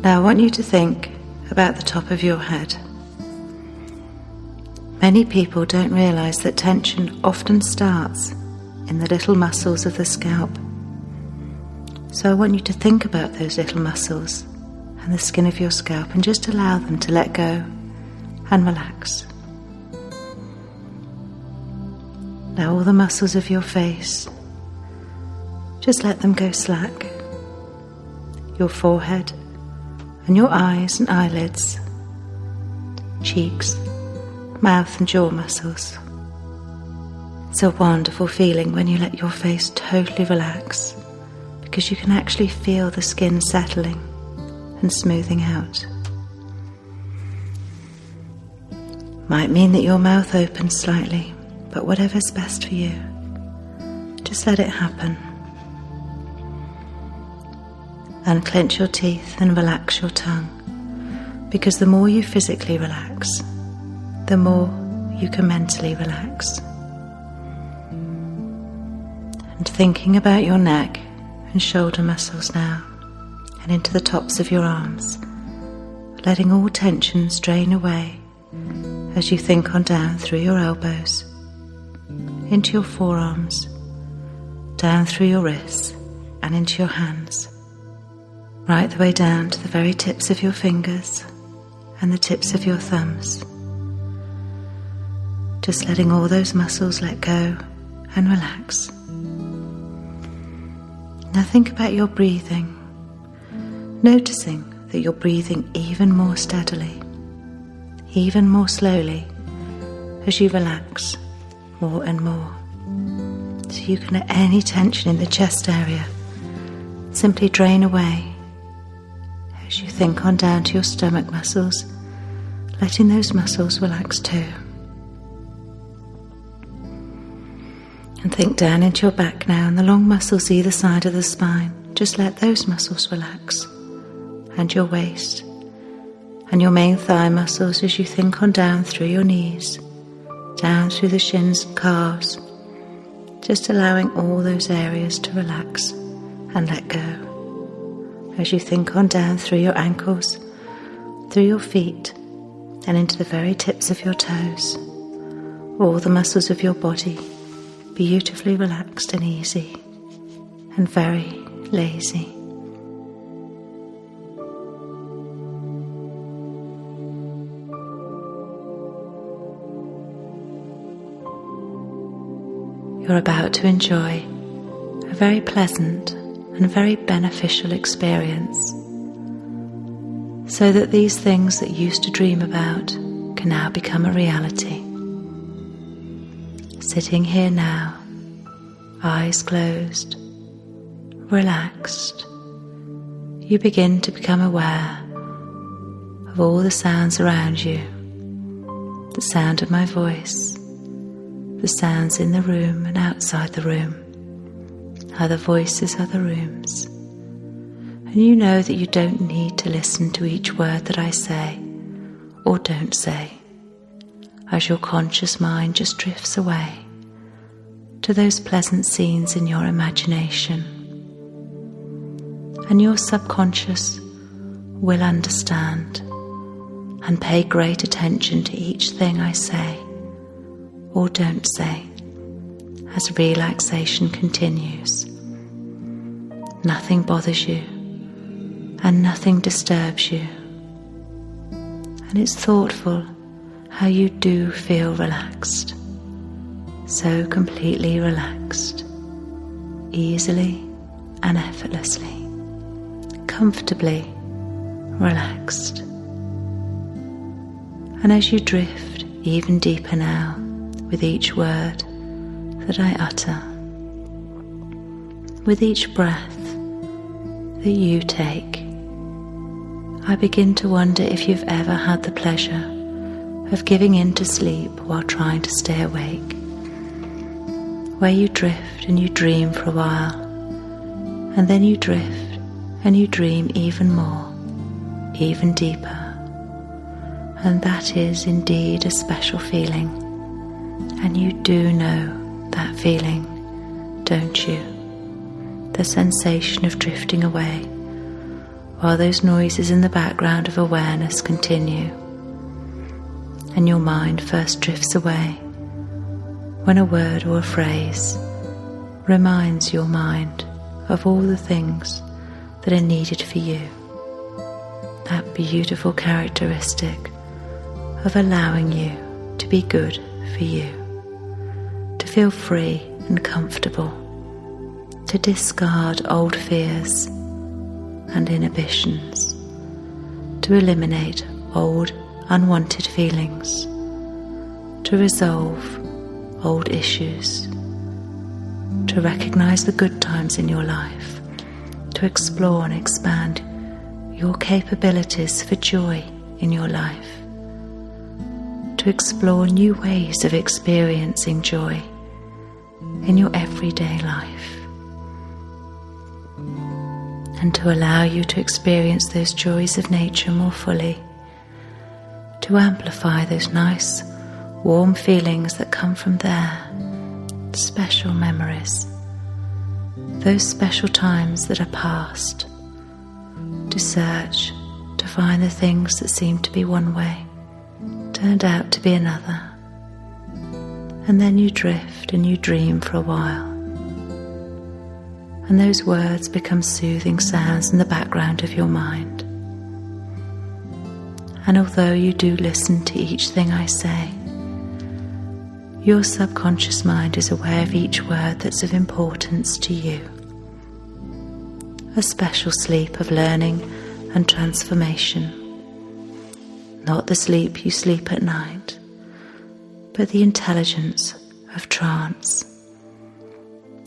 Now I want you to think about the top of your head. Many people don't realize that tension often starts in the little muscles of the scalp. So I want you to think about those little muscles and the skin of your scalp and just allow them to let go and relax. Now all the muscles of your face, just let them go slack. Your forehead and your eyes and eyelids, cheeks, mouth and jaw muscles. It's a wonderful feeling when you let your face totally relax, because you can actually feel the skin settling and smoothing out. Might mean that your mouth opens slightly, but whatever's best for you, just let it happen. Unclench your teeth and relax your tongue, because the more you physically relax, the more you can mentally relax. And thinking about your neck and shoulder muscles now, and into the tops of your arms, letting all tensions drain away as you think on down through your elbows, into your forearms, down through your wrists and into your hands, right the way down to the very tips of your fingers and the tips of your thumbs. Just letting all those muscles let go and relax. Now think about your breathing, noticing that you're breathing even more steadily, even more slowly as you relax more and more. So you can let any tension in the chest area simply drain away as you think on down to your stomach muscles, letting those muscles relax too. And think down into your back now and the long muscles either side of the spine. Just let those muscles relax. And your waist and your main thigh muscles as you think on down through your knees, down through the shins and calves, just allowing all those areas to relax and let go. As you think on down through your ankles, through your feet and into the very tips of your toes, all the muscles of your body beautifully relaxed and easy and very lazy. You're about to enjoy a very pleasant and very beneficial experience, so that these things that you used to dream about can now become a reality. Sitting here now, eyes closed, relaxed, you begin to become aware of all the sounds around you, the sound of my voice, the sounds in the room and outside the room, other voices, other rooms. And you know that you don't need to listen to each word that I say or don't say, as your conscious mind just drifts away to those pleasant scenes in your imagination. And your subconscious will understand and pay great attention to each thing I say or don't say as relaxation continues. Nothing bothers you and nothing disturbs you. And it's thoughtful how you do feel relaxed, so completely relaxed, easily and effortlessly, comfortably relaxed. And as you drift even deeper now with each word that I utter, with each breath that you take, I begin to wonder if you've ever had the pleasure of giving in to sleep while trying to stay awake, where you drift and you dream for a while, and then you drift and you dream even more, even deeper. And that is indeed a special feeling, and you do know that feeling, don't you? The sensation of drifting away, while those noises in the background of awareness continue, and your mind first drifts away when a word or a phrase reminds your mind of all the things that are needed for you. That beautiful characteristic of allowing you to be good for you, to feel free and comfortable, to discard old fears and inhibitions, to eliminate old unwanted feelings, to resolve old issues, to recognize the good times in your life, to explore and expand your capabilities for joy in your life, to explore new ways of experiencing joy in your everyday life, and to allow you to experience those joys of nature more fully, to amplify those nice, warm feelings that come from there, special memories, those special times that are past, to search, to find the things that seemed to be one way, turned out to be another, and then you drift and you dream for a while, and those words become soothing sounds in the background of your mind. And although you do listen to each thing I say, your subconscious mind is aware of each word that's of importance to you. A special sleep of learning and transformation. Not the sleep you sleep at night, but the intelligence of trance.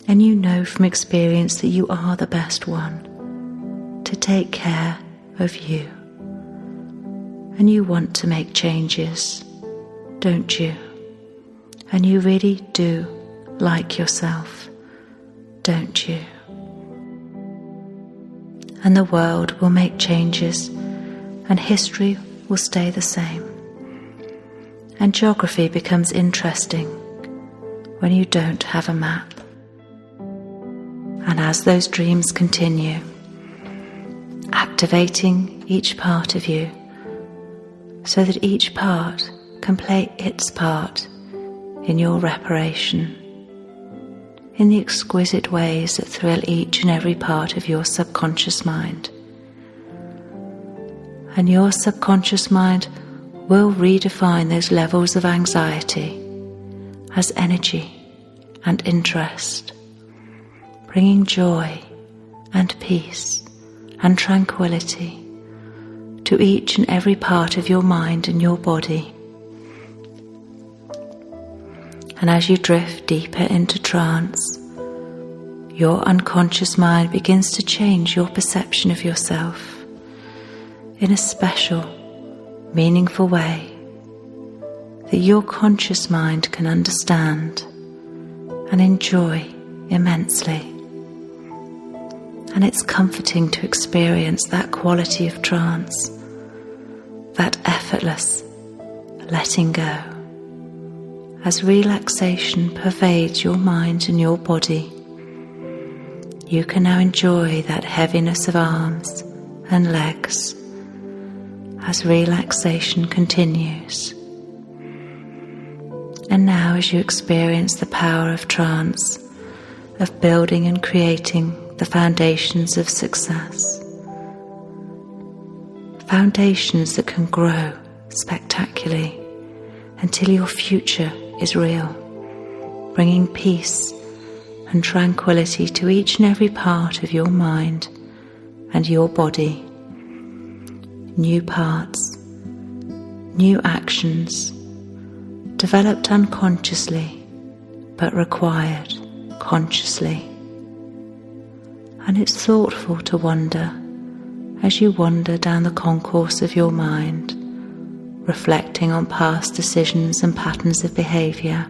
And you know from experience that you are the best one to take care of you. And you want to make changes, don't you? And you really do like yourself, don't you? And the world will make changes, and history will stay the same. And geography becomes interesting when you don't have a map. And as those dreams continue, activating each part of you so that each part can play its part in your reparation, in the exquisite ways that thrill each and every part of your subconscious mind. And your subconscious mind will redefine those levels of anxiety as energy and interest, bringing joy and peace and tranquility to each and every part of your mind and your body. And as you drift deeper into trance, your unconscious mind begins to change your perception of yourself in a special, meaningful way that your conscious mind can understand and enjoy immensely. And it's comforting to experience that quality of trance, that effortless letting go, as relaxation pervades your mind and your body. You can now enjoy that heaviness of arms and legs as relaxation continues. And now, as you experience the power of trance, of building and creating the foundations of success, foundations that can grow spectacularly until your future is real, bringing peace and tranquility to each and every part of your mind and your body. New parts, new actions, developed unconsciously but required consciously. And it's thoughtful to wonder as you wander down the concourse of your mind, reflecting on past decisions and patterns of behaviour,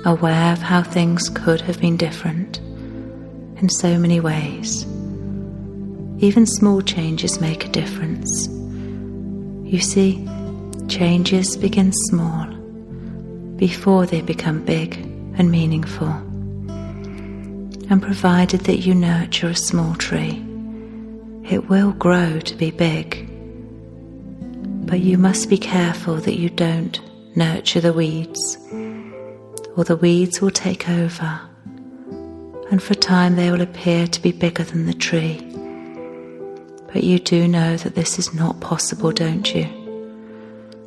aware of how things could have been different in so many ways. Even small changes make a difference. You see, changes begin small before they become big and meaningful. And provided that you nurture a small tree, it will grow to be big. But you must be careful that you don't nurture the weeds, or the weeds will take over, and for a time they will appear to be bigger than the tree. But you do know that this is not possible, don't you?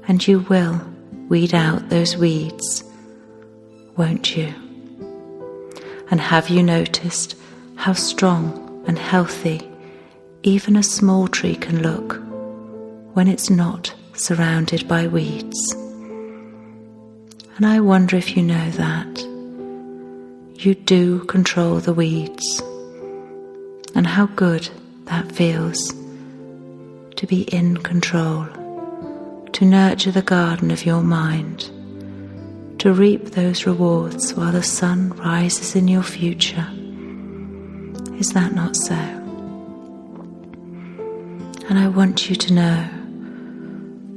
And you will weed out those weeds, won't you? And have you noticed how strong and healthy even a small tree can look when it's not surrounded by weeds? And I wonder if you know that you do control the weeds, and how good that feels to be in control, to nurture the garden of your mind, to reap those rewards while the sun rises in your future. Is that not so? And I want you to know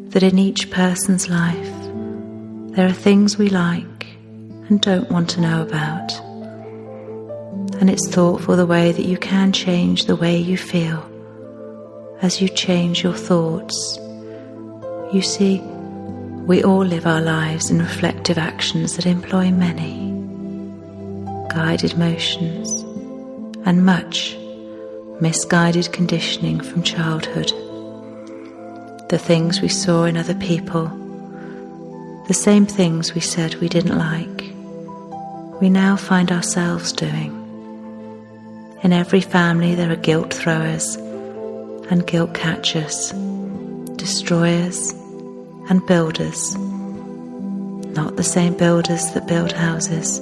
that in each person's life there are things we like and don't want to know about. And it's thoughtful the way that you can change the way you feel as you change your thoughts. You see, we all live our lives in reflective actions that employ many guided motions and much misguided conditioning from childhood. The things we saw in other people, the same things we said we didn't like, we now find ourselves doing. In every family there are guilt throwers and guilt catchers, destroyers and builders. Not the same builders that build houses,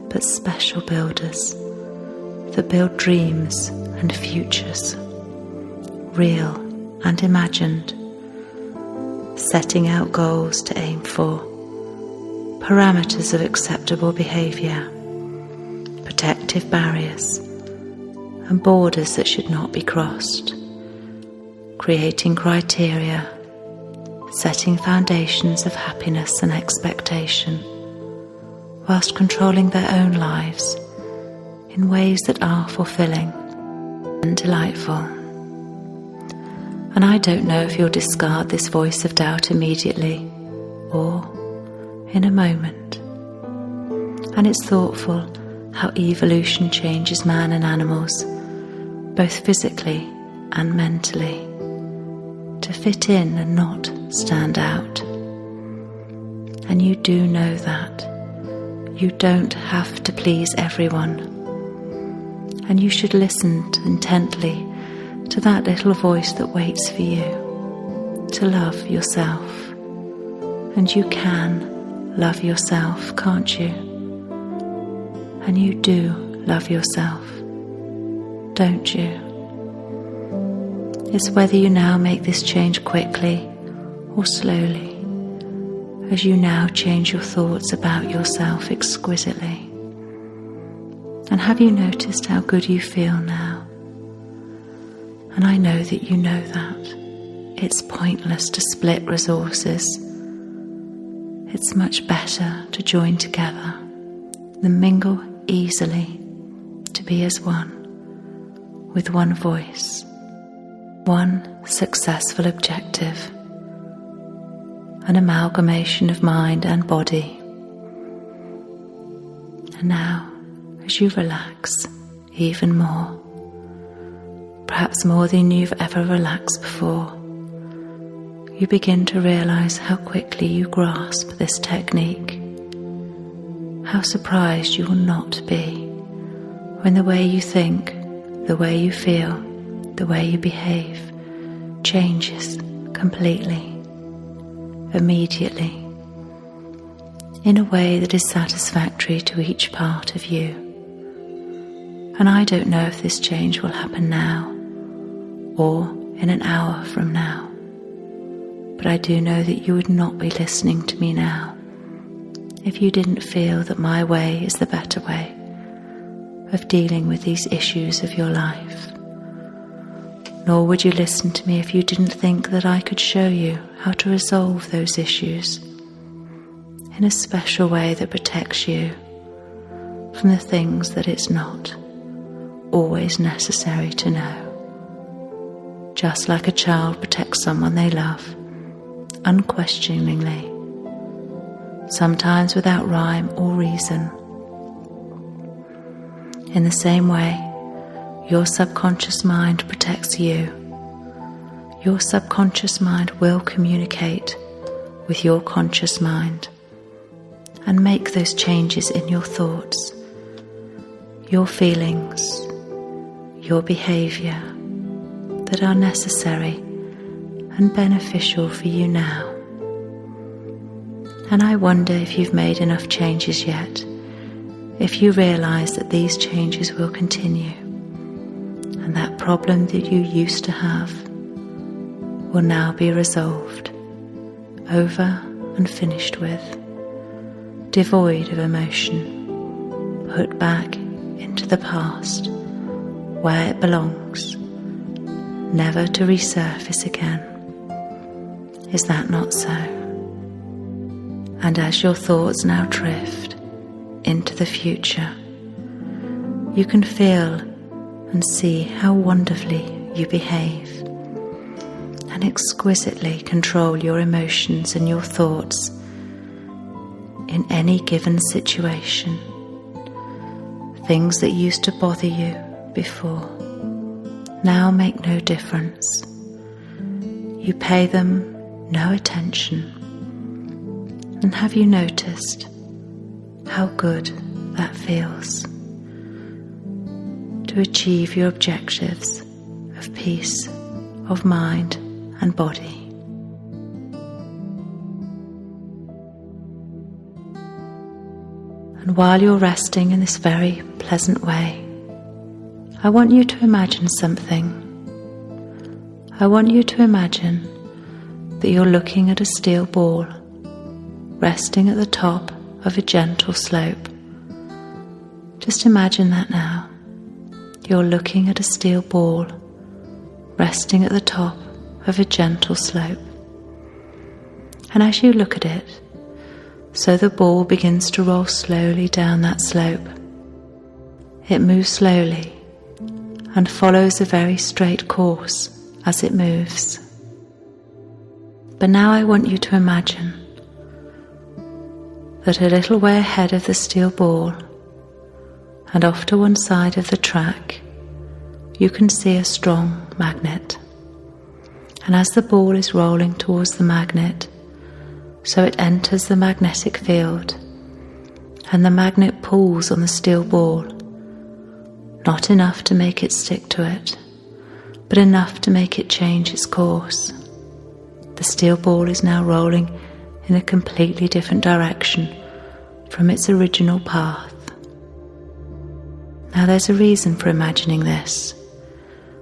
but special builders that build dreams and futures, real and imagined, setting out goals to aim for, parameters of acceptable behaviour, protective barriers, and borders that should not be crossed, creating criteria, setting foundations of happiness and expectation, whilst controlling their own lives in ways that are fulfilling and delightful. And I don't know if you'll discard this voice of doubt immediately or in a moment. And it's thoughtful how evolution changes man and animals, both physically and mentally, to fit in and not stand out. And you do know that. You don't have to please everyone. And you should listen intently to that little voice that waits for you, to love yourself. And you can love yourself, can't you? And you do love yourself, don't you? It's whether you now make this change quickly or slowly, as you now change your thoughts about yourself exquisitely. And have you noticed how good you feel now? And I know that you know that. It's pointless to split resources. It's much better to join together than mingle easily, to be as one, with one voice, one successful objective, an amalgamation of mind and body. And now, as you relax even more, perhaps more than you've ever relaxed before, you begin to realize how quickly you grasp this technique. How surprised you will not be when the way you think, the way you feel, the way you behave changes completely, immediately, in a way that is satisfactory to each part of you. And I don't know if this change will happen now or in an hour from now, but I do know that you would not be listening to me now if you didn't feel that my way is the better way of dealing with these issues of your life. Nor would you listen to me if you didn't think that I could show you how to resolve those issues in a special way that protects you from the things that it's not always necessary to know. just like a child protects someone they love, unquestioningly, sometimes without rhyme or reason. In the same way, your subconscious mind protects you. Your subconscious mind will communicate with your conscious mind and make those changes in your thoughts, your feelings, your behavior that are necessary and beneficial for you now. And I wonder if you've made enough changes yet, if you realize that these changes will continue and that problem that you used to have will now be resolved, over and finished with, devoid of emotion, put back into the past where it belongs, never to resurface again. Is that not so? And as your thoughts now drift into the future, you can feel and see how wonderfully you behave and exquisitely control your emotions and your thoughts in any given situation. Things that used to bother you before now make no difference. You pay them no attention. And have you noticed how good that feels? To achieve your objectives of peace of mind and body. And while you're resting in this very pleasant way, I want you to imagine something. I want you to imagine that you're looking at a steel ball resting at the top of a gentle slope. Just imagine that now. You're looking at a steel ball resting at the top of a gentle slope. And as you look at it, so the ball begins to roll slowly down that slope. It moves slowly and follows a very straight course as it moves. But now I want you to imagine that a little way ahead of the steel ball and off to one side of the track, you can see a strong magnet. And as the ball is rolling towards the magnet, so it enters the magnetic field, and the magnet pulls on the steel ball, not enough to make it stick to it, but enough to make it change its course. The steel ball is now rolling in a completely different direction from its original path. Now there's a reason for imagining this,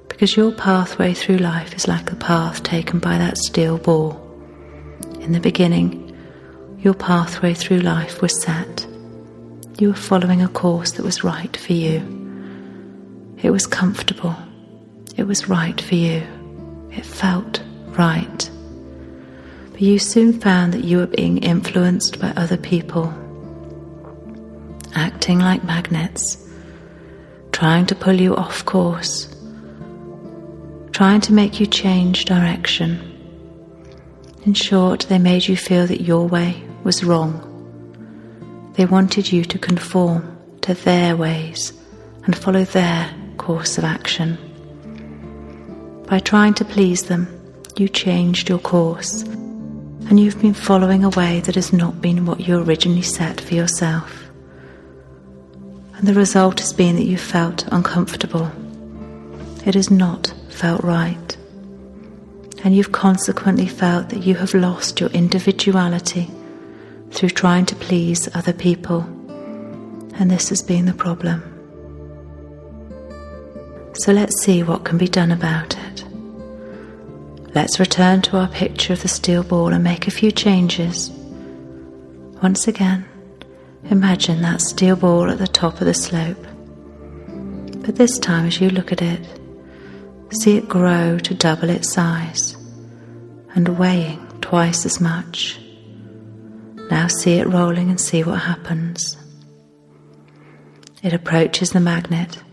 because your pathway through life is like the path taken by that steel ball. In the beginning, your pathway through life was set. You were following a course that was right for you. It was comfortable. It was right for you. It felt right. But you soon found that you were being influenced by other people, acting like magnets, trying to pull you off course, trying to make you change direction. In short, they made you feel that your way was wrong. They wanted you to conform to their ways and follow their course of action. By trying to please them, you changed your course, and you've been following a way that has not been what you originally set for yourself. And the result has been that you felt uncomfortable. It has not felt right. And you've consequently felt that you have lost your individuality through trying to please other people. And this has been the problem. So let's see what can be done about it. Let's return to our picture of the steel ball and make a few changes. Once again, imagine that steel ball at the top of the slope. But this time, as you look at it, see it grow to double its size and weighing twice as much. Now see it rolling and see what happens. It approaches the magnet,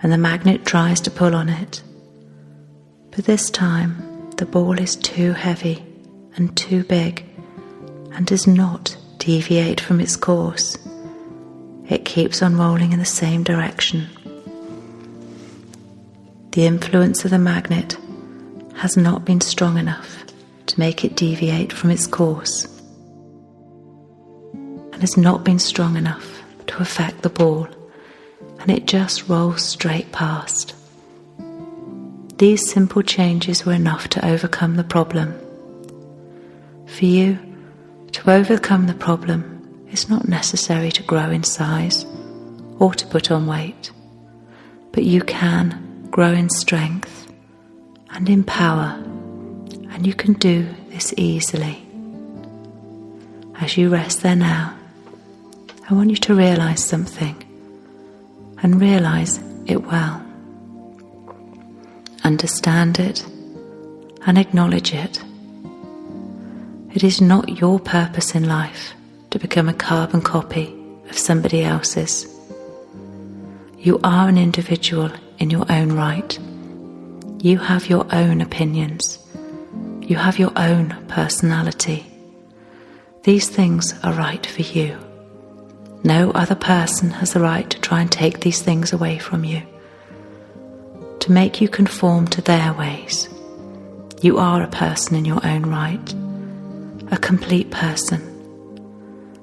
and the magnet tries to pull on it. But this time, the ball is too heavy and too big and does not deviate from its course. It keeps on rolling in the same direction. The influence of the magnet has not been strong enough to make it deviate from its course, and has not been strong enough to affect the ball, and it just rolls straight past. These simple changes were enough to overcome the problem. For you to overcome the problem, it's not necessary to grow in size or to put on weight, but you can grow in strength and in power, and you can do this easily. As you rest there now, I want you to realize something, and realize it well. Understand it and acknowledge it. It is not your purpose in life to become a carbon copy of somebody else's. You are an individual in your own right. You have your own opinions. You have your own personality. These things are right for you. No other person has the right to try and take these things away from you, to make you conform to their ways. You are a person in your own right, a complete person,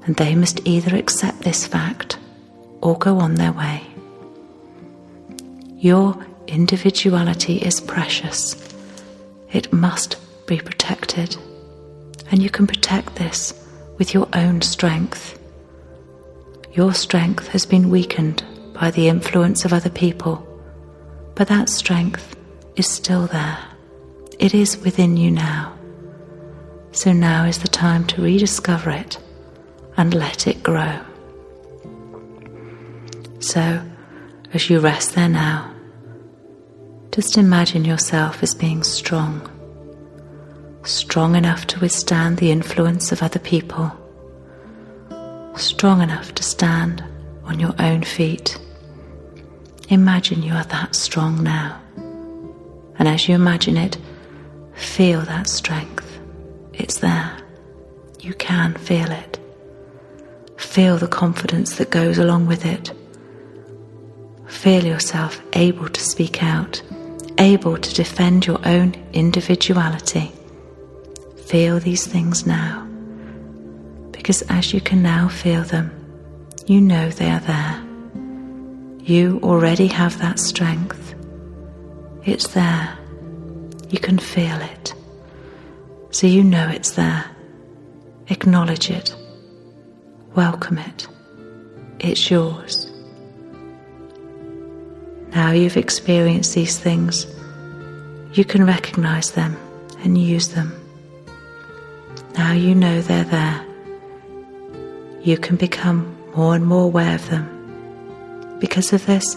and they must either accept this fact or go on their way. Your individuality is precious. It must be protected, and you can protect this with your own strength. Your strength has been weakened by the influence of other people, but that strength is still there. It is within you now. So now is the time to rediscover it and let it grow. So, as you rest there now, just imagine yourself as being strong enough to withstand the influence of other people, strong enough to stand on your own feet. Imagine you are that strong now, and as you imagine it, feel that strength. It's there. You can feel it. Feel the confidence that goes along with it. Feel yourself able to speak out, able to defend your own individuality. Feel these things now, because as you can now feel them, you know they are there. You already have that strength. It's there. You can feel it. So you know it's there. Acknowledge it. Welcome it. It's yours. Now you've experienced these things, you can recognize them and use them. Now you know they're there. You can become more and more aware of them. Because of this,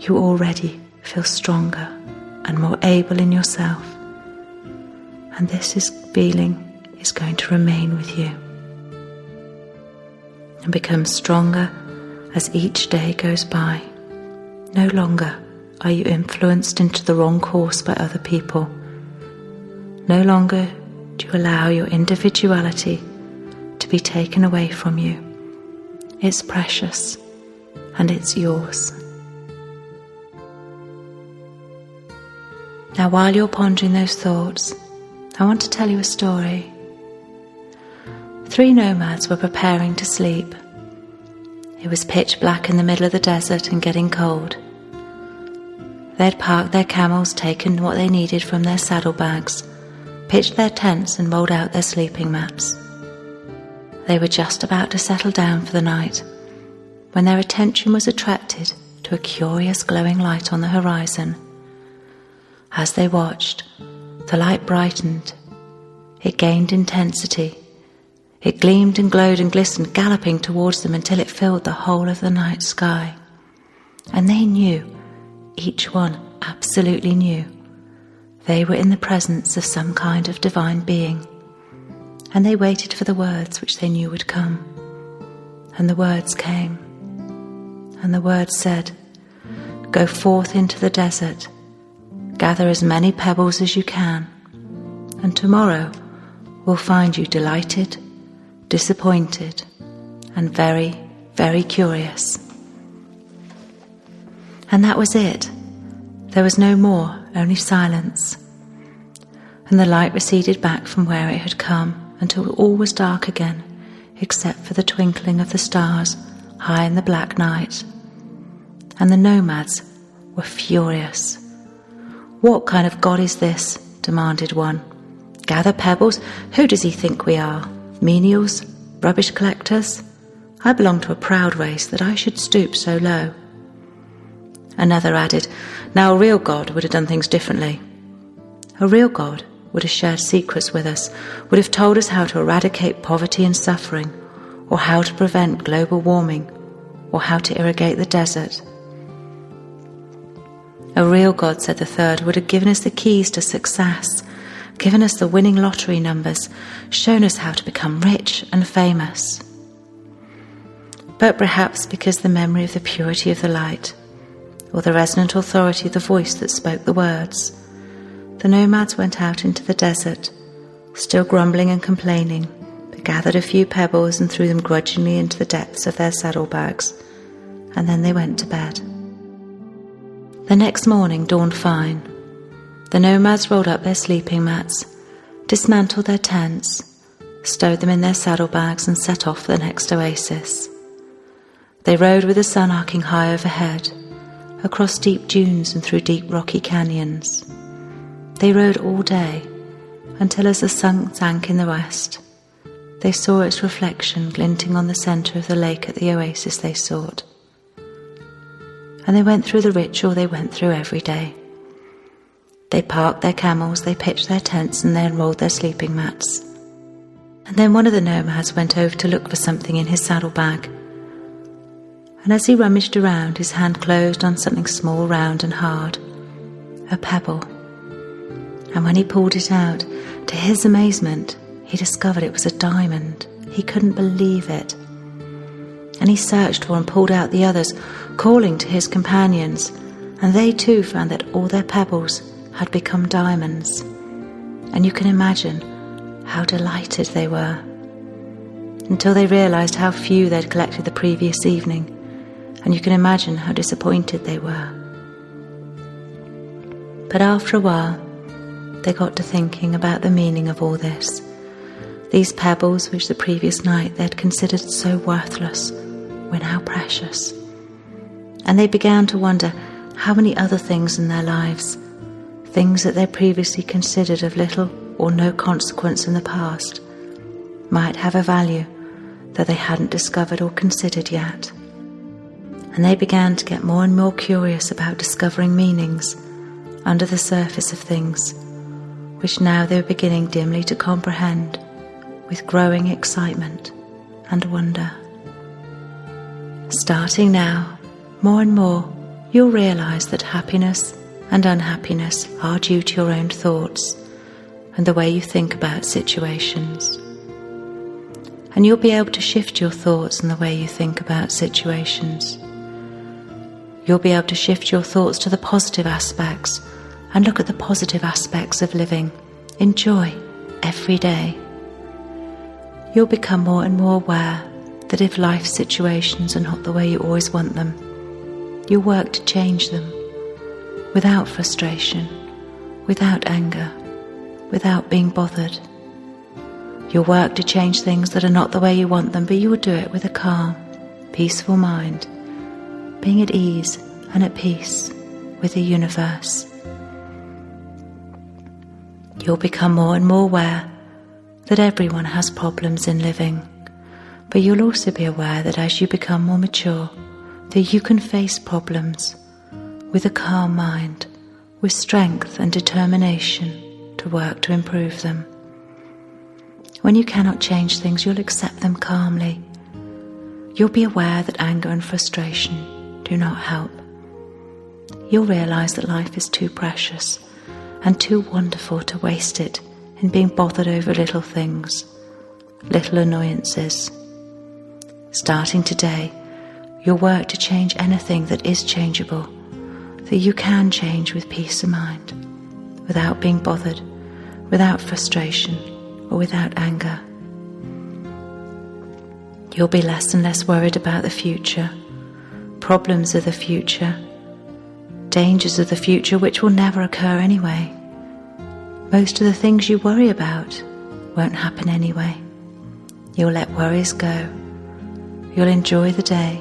you already feel stronger and more able in yourself. And this feeling is going to remain with you and become stronger as each day goes by. No longer are you influenced into the wrong course by other people. No longer do you allow your individuality to be taken away from you. It's precious and it's yours. Now, while you're pondering those thoughts, I want to tell you a story. 3 nomads were preparing to sleep. It was pitch black in the middle of the desert and getting cold. They'd parked their camels, taken what they needed from their saddlebags, pitched their tents and rolled out their sleeping mats. They were just about to settle down for the night when their attention was attracted to a curious glowing light on the horizon. As they watched, the light brightened. It gained intensity. It gleamed and glowed and glistened, galloping towards them until it filled the whole of the night sky. And they knew, each one absolutely knew, they were in the presence of some kind of divine being. And they waited for the words which they knew would come. And the words came. And the words said, "Go forth into the desert. gather as many pebbles as you can, and tomorrow will find you delighted, disappointed, and very, very curious. And that was it. There was no more, only silence. And the light receded back from where it had come until all was dark again, except for the twinkling of the stars high in the black night. And the nomads were furious. "What kind of God is this?" demanded one. "Gather pebbles? Who does he think we are? Menials? Rubbish collectors? I belong to a proud race that I should stoop so low." Another added, "Now a real God would have done things differently. A real God would have shared secrets with us, would have told us how to eradicate poverty and suffering, or how to prevent global warming, or how to irrigate the desert. A real God," said the third, "would have given us the keys to success, given us the winning lottery numbers, shown us how to become rich and famous." But perhaps because the memory of the purity of the light, or the resonant authority of the voice that spoke the words, the nomads went out into the desert, still grumbling and complaining, but gathered a few pebbles and threw them grudgingly into the depths of their saddlebags, and then they went to bed. The next morning dawned fine. The nomads rolled up their sleeping mats, dismantled their tents, stowed them in their saddlebags, and set off for the next oasis. They rode with the sun arcing high overhead, across deep dunes and through deep rocky canyons. They rode all day, until as the sun sank in the west, they saw its reflection glinting on the centre of the lake at the oasis they sought. And they went through the ritual they went through every day. They parked their camels, they pitched their tents, and they unrolled their sleeping mats. And then one of the nomads went over to look for something in his saddlebag. And as he rummaged around, his hand closed on something small, round and hard, a pebble. And when he pulled it out, to his amazement, he discovered it was a diamond. He couldn't believe it. And he searched for and pulled out the others, calling to his companions, and they too found that all their pebbles had become diamonds. And you can imagine how delighted they were, until they realized how few they'd collected the previous evening, and you can imagine how disappointed they were. But after a while, they got to thinking about the meaning of all this. These pebbles, which the previous night they had considered so worthless, were now precious. And they began to wonder how many other things in their lives, things that they previously considered of little or no consequence in the past, might have a value that they hadn't discovered or considered yet. And they began to get more and more curious about discovering meanings under the surface of things, which now they were beginning dimly to comprehend with growing excitement and wonder. Starting now, more and more, you'll realize that happiness and unhappiness are due to your own thoughts and the way you think about situations. And you'll be able to shift your thoughts and the way you think about situations. You'll be able to shift your thoughts to the positive aspects and look at the positive aspects of living. Enjoy every day. You'll become more and more aware that if life situations are not the way you always want them, you'll work to change them without frustration, without anger, without being bothered. You'll work to change things that are not the way you want them, but you will do it with a calm, peaceful mind, being at ease and at peace with the universe. You'll become more and more aware that everyone has problems in living, but you'll also be aware that as you become more mature, that you can face problems with a calm mind, with strength and determination to work to improve them. When you cannot change things, you'll accept them calmly. You'll be aware that anger and frustration do not help. You'll realize that life is too precious and too wonderful to waste it in being bothered over little things, little annoyances. Starting today, you'll work to change anything that is changeable, that you can change with peace of mind. without being bothered, without frustration, or without anger. You'll be less and less worried about the future, problems of the future, dangers of the future which will never occur anyway. Most of the things you worry about won't happen anyway. You'll let worries go. You'll enjoy the day.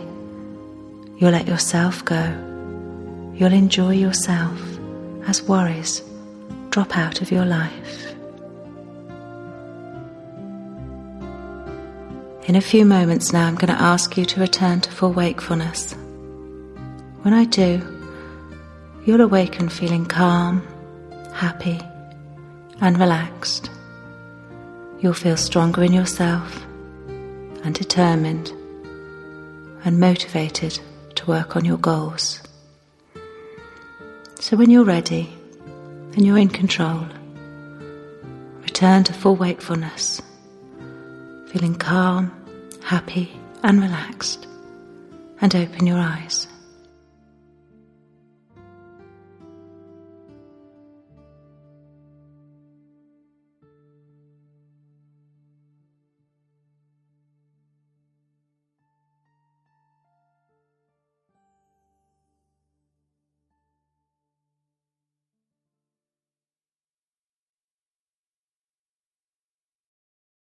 You'll let yourself go. You'll enjoy yourself as worries drop out of your life. In a few moments now, I'm going to ask you to return to full wakefulness. When I do, you'll awaken feeling calm, happy, and relaxed. You'll feel stronger in yourself and determined and motivated to work on your goals. So when you're ready and you're in control, return to full wakefulness, feeling calm, happy and relaxed, and open your eyes.